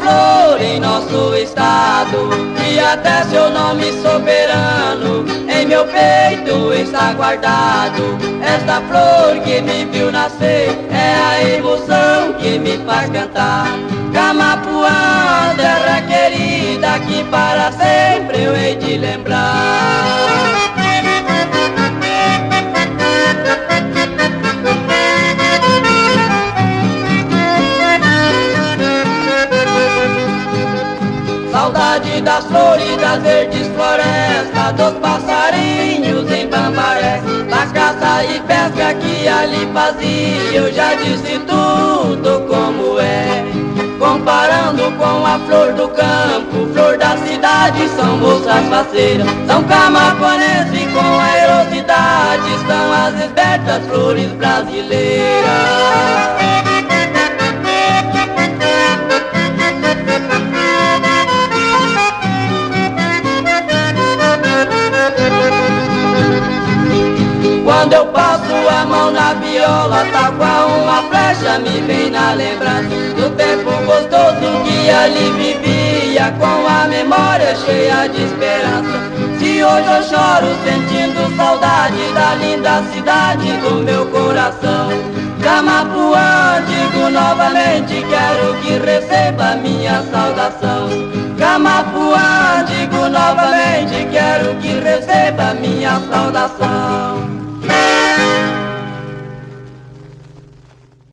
flor em nosso estado, e até seu nome soberano em meu peito está guardado. Esta flor que me viu nascer é a emoção que me faz cantar. Camapuã, terra querida, que para sempre eu hei de lembrar. Saudade das floridas verdes florestas, dos passarinhos em Bambaré, da caça e pesca que ali fazia, eu já disse tudo como é. Comparando com a flor do campo, flor da cidade, são moças faceiras, são camaponenses com aerosidade, são as espertas flores brasileiras. Quando eu passo a mão na viola, tal qual uma flecha me vem na lembrança do tempo gostoso que ali vivia, com a memória cheia de esperança. Se hoje eu choro sentindo saudade da linda cidade do meu coração, Camapuã, digo novamente, quero que receba minha saudação. Camapuã, digo novamente, quero que receba minha saudação.